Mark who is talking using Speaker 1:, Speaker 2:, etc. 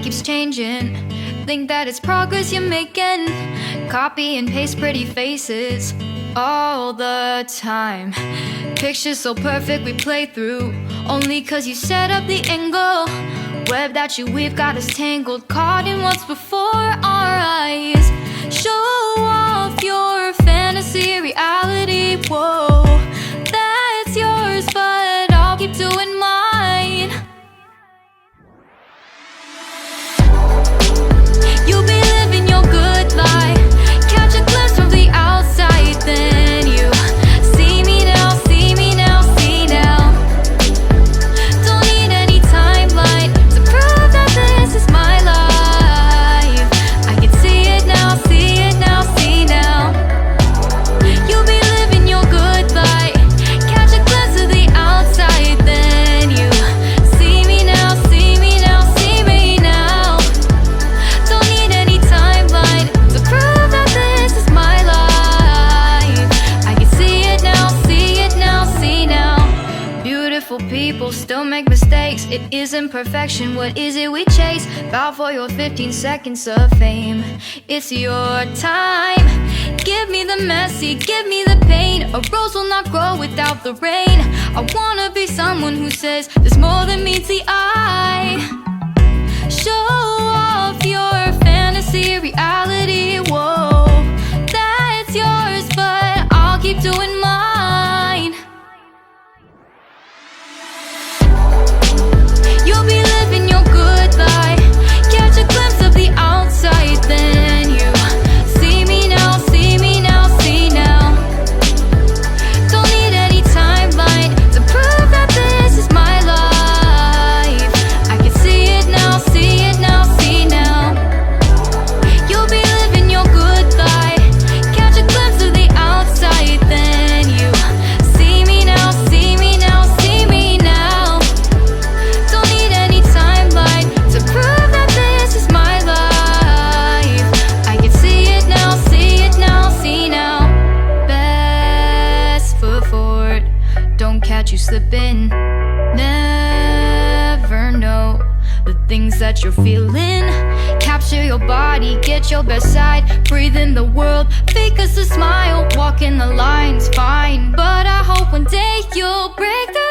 Speaker 1: keeps changing. Think that it's progress you're making. Copy and paste pretty faces all the time. Pictures so perfect we play through, only cause you set up the angle. Web that you weave got us tangled, caught in what's before our eyes. Show off your fantasy reality, whoa, that's yours, but I'll keep doing mine. You'll be living your good life, catch a glimpse from the outside, then you see me now, see me now, see now. Don't need any timeline to prove that this is my life. I can see it now, see it now, see now. You'll be living your good life, catch a glimpse of the outside, then you see me now, see me now, see me now. Don't need any timeline to prove that this is my life. I can see it now, see it now, see now. Beautiful people still make mistakes. It isn't perfection, what is it we chase? Bow for your 15 seconds of fame. It's your time. Give me the messy, give me the pain. A rose will not grow without the rain. I wanna be someone who says there's more than meets the eye. Show off your fantasy reality, whoa, that's yours, but I'll keep doing mine. You'll be living your good life, catch a glimpse of the outside, then you see me now, see me now, see now. Don't need any timeline to prove that this is my life. I can see it now, see it now, see now. You'll be living your good life, catch a glimpse of the outside, then you see me now, see me now, see me now. Don't need any timeline to prove that this is my life. I can see it now, see it now, see now. Best foot forward, don't catch you slipping. Never know the things that you're feeling. Capture your body, get your best side. Breathe in the world, fake us a smile. Walking the lines, fine, but I hope one day you'll break through.